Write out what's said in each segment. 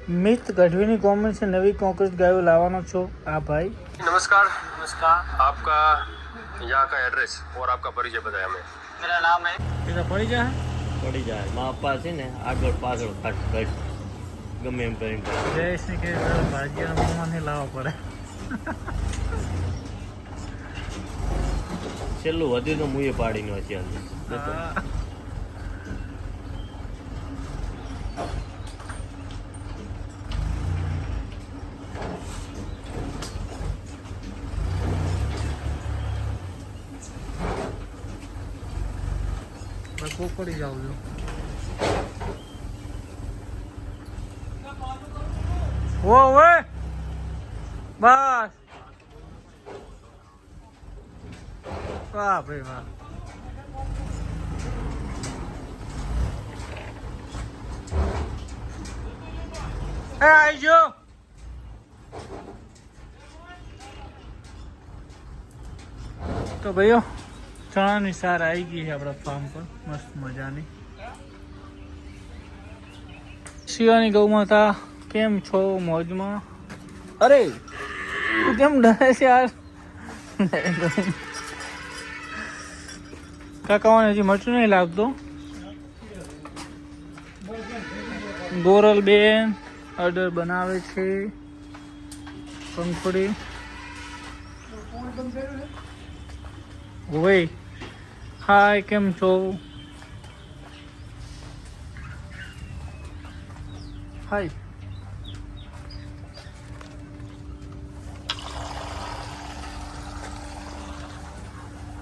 મિત Gadhvi comment से नवी कांकरेज गायों लावानो छो आ भाई। नमस्कार। आपका यहाँ का एड्रेस और आपका परिचय बताएं हमें। मेरा नाम है तेरा पड़ी जाए माँ पप्पा से ने आगे पाछળ खट गમે એમ કરીને जय श्री के भाजिया मामा ने लावा पड़े। છેલ્લું વધ્યું તો મુએ પાડીનો છે को पड़ी जाओ जो वो वे बस वाह भाई वाह। ए आई जो तो भैया चणानी सार आई गई है अपना फार्म पर मस्त मजानी। शिवानी गौ माता केम छो मौज में? अरे तू केम डरे છે यार? કાકાઓને હજી મરચું નહીં લાગતો। ગોરલ બેન ઓર્ડર બનાવે છે પંખુડી ઓય हाय केम छो? हाय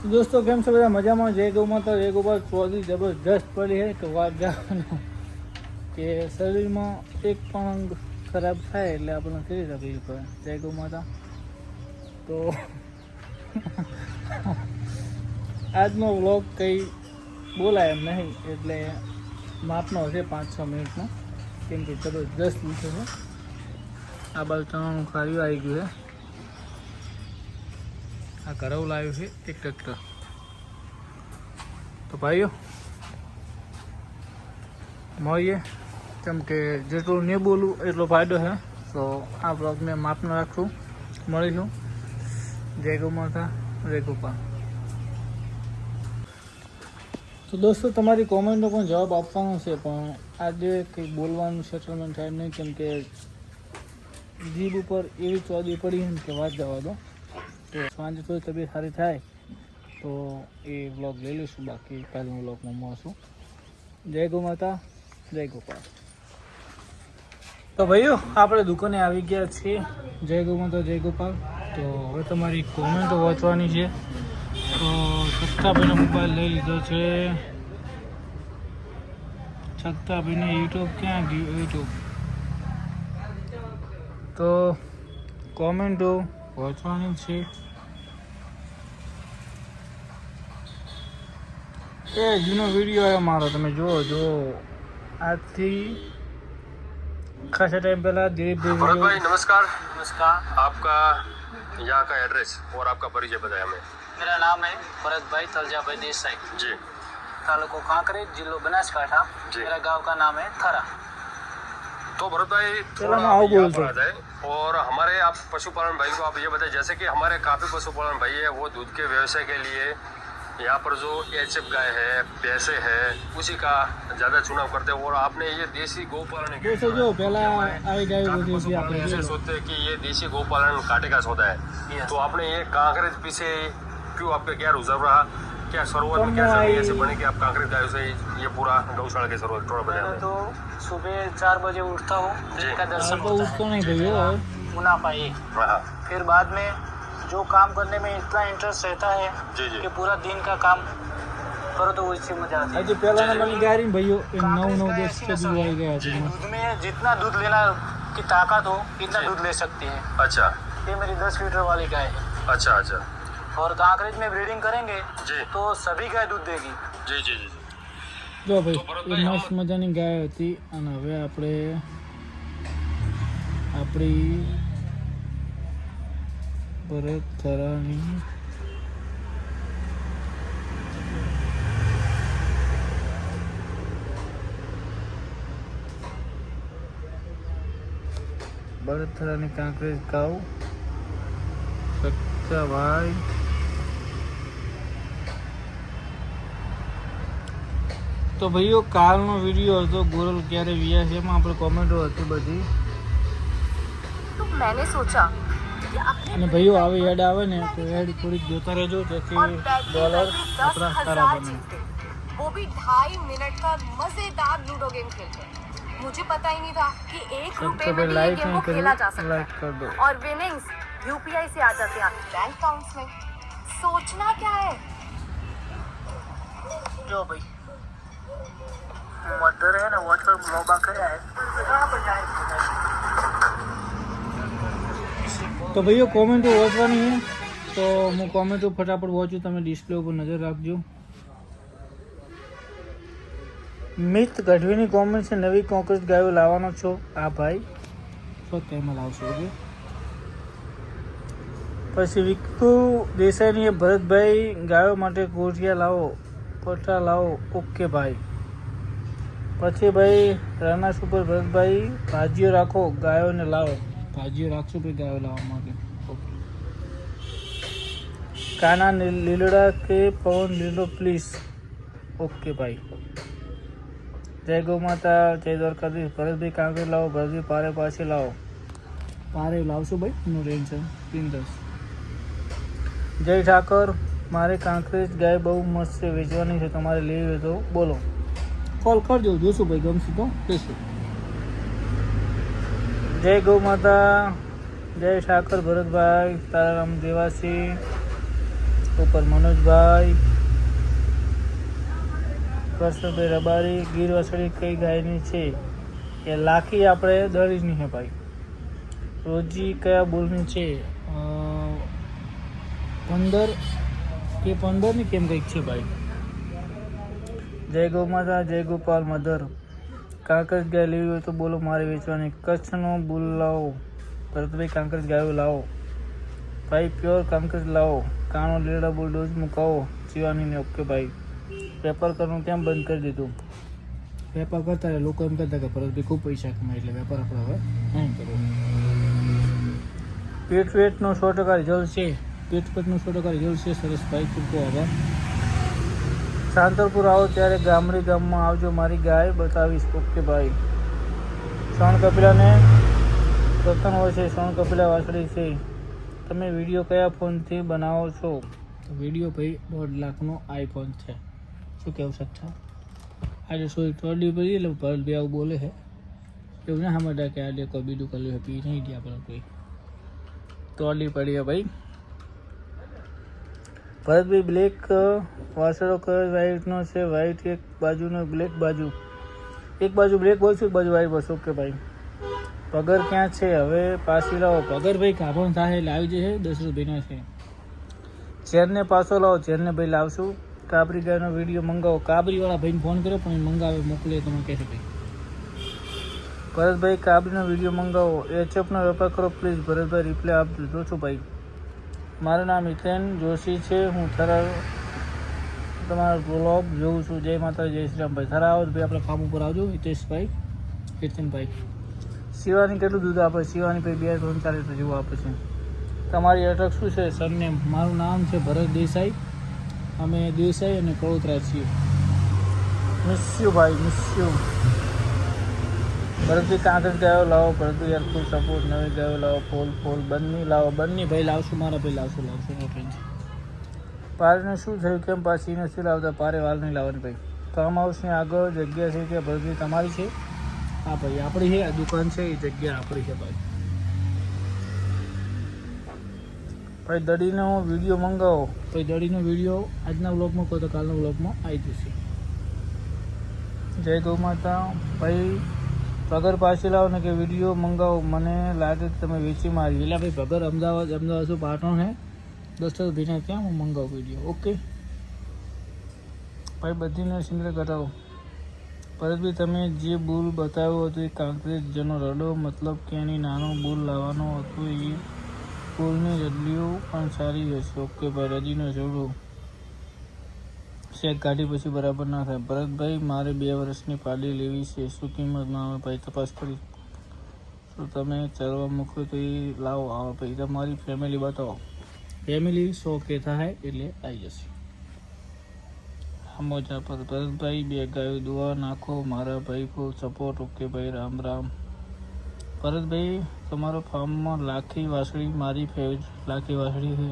दोस्तों केम छो बधा मजा में? जय गौ माता जय गोपाल। चौधरी जबरदस्त पड़ी है तो વાત જવાનું કે શરીરમાં એક પણ અંગ ખરાબ થાય એટલે આપણે કરી શકીએ પડે। જય ગૌ માતા। તો આજનો વ્લોગ કંઈ બોલાય એમ નહીં એટલે માપનો હશે 5-6 મિનિટનો, કેમ કે જબરદસ્ત લીધો છે। આ બાજુ ચણાનું ખારીઓ આવી ગયું છે। આ ઘરવું લાવ્યું છે એક ટ્રેક્ટર। તો ભાઈઓ મળીએ, કેમ કે જેટલું નહીં બોલું એટલો ફાયદો છે। તો આ વ્લોગને માપનો રાખશું। મળીશું। જય ગૌ માતા જય ગોપાલ। તો દોસ્તો તમારી કોમેન્ટનો પણ જવાબ આપવાનો છે, પણ આજે કંઈ બોલવાનું સેટલમેન્ટ થાય નહીં, કેમ કે જીભ ઉપર એવી ચોદી પડી ને કે વાત જવા દો। તો સાંજે થોડી તબિયત સારી થાય તો એ વ્લોગ લઈ લઈશું, બાકી કાલનું વ્લોગમાં મળશું। જય ગૌ માતા જય ગોપાલ। તો ભાઈઓ આપણે દુકાને આવી ગયા છીએ। જય ગૌ માતા જય ગોપાલ। તો હવે તમારી કોમેન્ટો વાંચવાની છે। તો છક્કાભાઈનો મોબાઈલ લઈ લીધો છે। છક્કાભાઈને યુટ્યુબ ક્યાં ગયું? યુટ્યુબ તો કોમેન્ટો વાંચવાની છે। એ જૂનો વિડીયો આવ્યો મારો, તમે જુઓ આજથી खासा टाइम पहला दिलीप भरत भाई नमस्कार। आपका यहाँ का एड्रेस और आपका परिचय बताएं हमें। मेरा नाम है भरत भाई तलजाभाई देसाई जी। तालुको कांकरेज जिलो बनासकांठा। मेरा गांव का नाम है थरा। तो भरत भाई थोड़ा आओ बोल पड़ा जाए और हमारे आप पशुपालन भाई को आप ये बताएं, जैसे कि हमारे काफी पशुपालन भाई है वो दूध के व्यवसाय के लिए यहाँ पर जो एचएफ गाय है भैंसे है उसी का ज्यादा चुनाव करते हैं, और आपने ये देसी गौपालन जो पहला आई गाय ऐसे सोचते हैं कि ये देशी गौपालन कांटे का सौदा है। तो आपने ये कांकरेज पीछे क्यों, आपका क्या रुझाव रहा? क्या शुरुआत में क्या जर्नी ऐसे बनी कि आप कांकरेज गायों से ये पूरा गौशाला की शुरुआत थोड़ा बताएं? तो सुबह 4 बजे उठता हूँ, का दर्शन उसको नहीं भैया मुनाफा ये। फिर बाद में जो काम करने में इतना इंटरेस्ट रहता है जी कि पूरा दिन का काम करो तो उससे मजा आती है। आज पहला ना बनी गाड़ी भैया 9-10 के दूध आई गया दूध में जितना दूध लेना की ताकत हो इतना दूध ले सकती है। अच्छा। ये मेरी 10 लीटर वाली गाय है। अच्छा अच्छा। और कांकरेज में ब्रीडिंग करेंगे जी तो सभी गाय दूध देगी। जी जी जी। જો ભાઈ એ મસ્ત મજાની ગાય હતી અને હવે આપણે આપણી ભરત થરાની બળતરાની કાંકરેજ ગાઉ સચ્ચાભાઈ તો ભાઈઓ કાલનો વિડીયો હતો ગોરલ ક્યારે વિયા છે એમાં આપણે કોમેન્ટો હતી બધી तो मैंने सोचा कि अपने અને ભાઈઓ આવી એડ આવે ને તો એડ થોડીક જોતા રહેજો જેથી और बैटरी ડોલર बैटरी આપણા સારા 10,000 બને जीते, वो भी 2.5 मिनट का मजेदार लूडो गेम खेलते। मुझे पता ही नहीं था कि 1 रुपए में भी ये लाइक गेम नहीं को खेला जा करी सकता लाइक कर दो है और विनिंग्स यूपीआई से आ जाते हैं आपके बैंक अकाउंट्स में। सोचना क्या है। जो भाई मदर है ना वो तो लोबा कराया है તો ભાઈઓ કોમેન્ટો વાંચવાની છે તો હું કોમેન્ટો ફટાફટ વાંચું તમે ડિસ્પ્લે ઉપર નજર રાખજો મિત ગઢવીની કોમેન્ટ છે નવી કોંગ્રેસ ગાયો લાવવાનો છો આ ભાઈ તો તેમાં લાવશો ઓકે પછી વિકુ દેસાઈની ભરતભાઈ ગાયો માટે કોઠિયા લાવો કોઠા લાવો ઓકે ભાઈ પછી ભાઈ રાના સુપર ભરતભાઈ ભાજીઓ રાખો ગાયોને લાવો ભાજીઓ રાખશો ભાઈ ગાયો લાવવા માટે ઓકે કાના લીલડા કે પવન લીલો પ્લીઝ ઓકે ભાઈ જય ગૌ માતા જય દ્વારકાધીશ ભરતભાઈ કાંકરેજ લાવો ભરતભાઈ પારે પાછી લાવો પારે લાવશો ભાઈ નો ટેન્શન પિંદસ જય ઠાકર મારે કાંકરેજ ગાય બહુ મસ્ત છે વેચવાની છે તમારે લેવી હોય તો બોલો કોલ કરજો જોશું ભાઈ ગમશે તો કહીશું જય ગૌ માતા જય ઠાકર ભરતભાઈ તારારામ દેવાસી ઉપર મનોજભાઈ કૃષ્ણભાઈ રબારી ગીર વસડી કઈ ગાયની છે એ લાખી આપણે દરીની છે ભાઈ રોજી કયા બોલની છે 15 કે 15 ને કેમ કંઈક છે ભાઈ જય ગૌ માતા જય ગોપાલ મધર કાંકરેજ ગાય લેવી હોય તો બોલો મારે વેચવાની કચ્છનો બુલ લાવો ભરતભાઈ કાંકરેજ ગાયો લાવો ભાઈ પ્યોર કાંકરેજ લાવો કાણો લીલા બુલડોઝ મુકાવો જીવાનીને ઓકે ભાઈ વેપાર કરવાનું કેમ બંધ કરી દીધું વેપાર કરતા રહે લોકો એમ કહેતા કે ભરતભાઈ ખૂબ પૈસા કમાય એટલે વેપાર આપણે હવે નહીં કરવો પેટ વેટનો 100% રિઝલ્ટ છે પેટ પેટનું 100% રિઝલ્ટ છે સરસ ભાઈ ખૂબ ખૂબ આભાર શાંતરપુર આવો ત્યારે ગામડી ગામમાં આવજો મારી ગાય બતાવીશ ઓકે ભાઈ શ્રવણ કપિલાને પ્રથમ હોય છે શ્રવણ કપિલા વાસળી છે તમે વિડીયો કયા ફોનથી બનાવો છો તો વિડીયો ભાઈ 1.5 લાખનો આઈફોન છે શું કહેવું સચ્ચા આજે સોરી ટોડી પડી એટલે ભરતભાઈ આવું બોલે છે એવું ના સમજતા કે આજે કોઈ બીજું કર્યું પી નહીં ગયા પણ કોઈ ટોડી પડી છે ભાઈ ભરતભાઈ બ્લેક વાસળો કયો વ્હાઈટનો છે વ્હાઈટ એક બાજુનો બ્લેક બાજુ એક બાજુ બ્લેક બોલશું એક બાજુ વ્હાઈટ બસ ઓકે ભાઈ પગર ક્યાં છે હવે પાછી લાવો પગર ભાઈ કાભણ થાય એટલે આવી જશે 10 રૂપિયાના છે ચેરને પાછો લાવો ચેરને ભાઈ લાવશું કાબરી ગાયનો વિડીયો મંગાવો કાબરીવાળા ભાઈને ફોન કર્યો પણ એ મંગાવે મોકલે તમે કહેશે ભાઈ ભરતભાઈ કાબરીનો વિડીયો મંગાવો એચએફનો વેપાર કરો પ્લીઝ ભરતભાઈ રિપ્લાય આપજો જોશું ભાઈ મારું નામ હિતેન જોશી છે હું થરાદ તમારો બ્લોગ જોઉં છું જય માતા જય શ્રી રામ ભાઈ થરાદ ભાઈ આપણે ફાર્મ ઉપર આવજો હિતેશભાઈ હિતેનભાઈ શિવાની કેટલું દૂધ આપે શિવાની ભાઈ 2 3 4 લીટર જેવું આપે છે તમારી અટક શું છે સરનેમ મારું નામ છે ભરત દેસાઈ અમે દેસાઈ અને કળોતરા છીએ મિસ્યુ ભાઈ મિસ્યુ ભરતભાઈ કાંકરેજ ગાયો લાવો ભરતભાઈ યાર ફૂલ સપોર્ટ નવી ગાયો લાવો ફૂલ બંની લાવો બંની ભાઈ લાવશું મારા ભાઈ લાવશું નો ટેન્શન પારેને શું થયું કેમ પાછી નથી લાવતા પારે વાલ નહીં લાવવાની ભાઈ ફાર્મ હાઉસની આગળ જગ્યા છે કે ભરતભાઈ તમારી છે હા ભાઈ આપણી છે આ દુકાન છે એ જગ્યા આપણી છે ભાઈ ભાઈ દડીનો વિડીયો મંગાવો ભાઈ દડીનો વિડીયો આજના વ્લોગમાં કહો તો કાલના વ્લોગમાં આવી જશે જય ગૌ માતા ભાઈ પગર પાછી લાવો ને કે વિડીયો મંગાવો મને લાગે કે તમે વેચી મારી એટલે ભાઈ પગર અમદાવાદ શું પાટણ હે 10 ભીના ત્યાં હું મંગાવું વિડીયો ઓકે ભાઈ બધીને સિંગલ કરાવો ભરતભાઈ તમે જે બુલ બતાવ્યો હતો એ કાંકરેજ જેનો રડો મતલબ કે એની નાનો બુલ લાવવાનો હતો એ બુલની રડલીઓ પણ સારી હશે ઓકે ભાઈ રજીનો જોડો શેક કાઢી પછી બરાબર ના થાય ભરતભાઈ મારે 2 વર્ષની પાડી લેવી છે શું કિંમતમાં આવે ભાઈ તપાસ કરી તો તમે ચરવા મૂકો તો એ લાવો આવો પછી તમારી ફેમિલી બતાવો. ફેમિલી 100 કે થાય એટલે આવી જશે. હમોજા પર ભરતભાઈ 2 ગાયો દુઆ નાખો મારા ભાઈ ફૂલ સપોર્ટ. ઓકે ભાઈ, રામ રામ. ભરતભાઈ તમારો ફાર્મમાં લાખી વાસળી મારી ફેવરેટ લાખી વાસળી છે,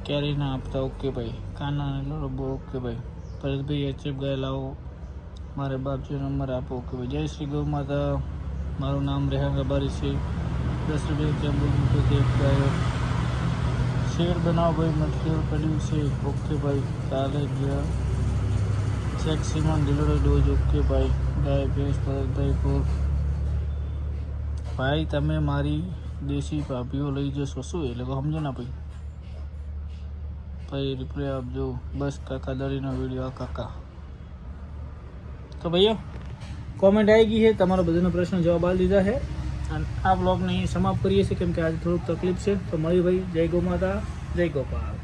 ક્યારે ના આપતા. ઓકે ભાઈ, કાના લડબો. ઓકે ભાઈ. ભરતભાઈ એચએફ ગાય લાવો, મારે બાપજીનો નંબર આપો. ઓકે ભાઈ. જય શ્રી ગૌ માતા. મારું નામ રેહાન રબારી છે. 10 રૂપિયા કેમ્બુ મૂકો તે ગાયો શેર બનાવો ભાઈ, મટીરિયલ પડ્યું છે. ઓકે ભાઈ, કાલે ગયા check semen delivery dose. Okay ભાઈ. ગાય ભેંસ ભરતભાઈ ફૂલ. ભાઈ તમે મારી દેશી ભાભીઓ લઈ જશો શું? એટલે સમજો ના ભાઈ. ભાઈ રિપ્લાય આપજો. બસ કાકા દરીનો વિડીયો. કાકા તો ભાઈઓ કોમેન્ટ આવી ગઈ છે, તમારો બધાનો પ્રશ્ન જવાબ આપી દીધા છે અને આ બ્લોગને અહીં સમાપ્ત કરીએ છીએ કેમ કે આજે થોડુંક તકલીફ છે. તો મળી ભાઈ, જય ગૌ માતા, જય ગોપાલ.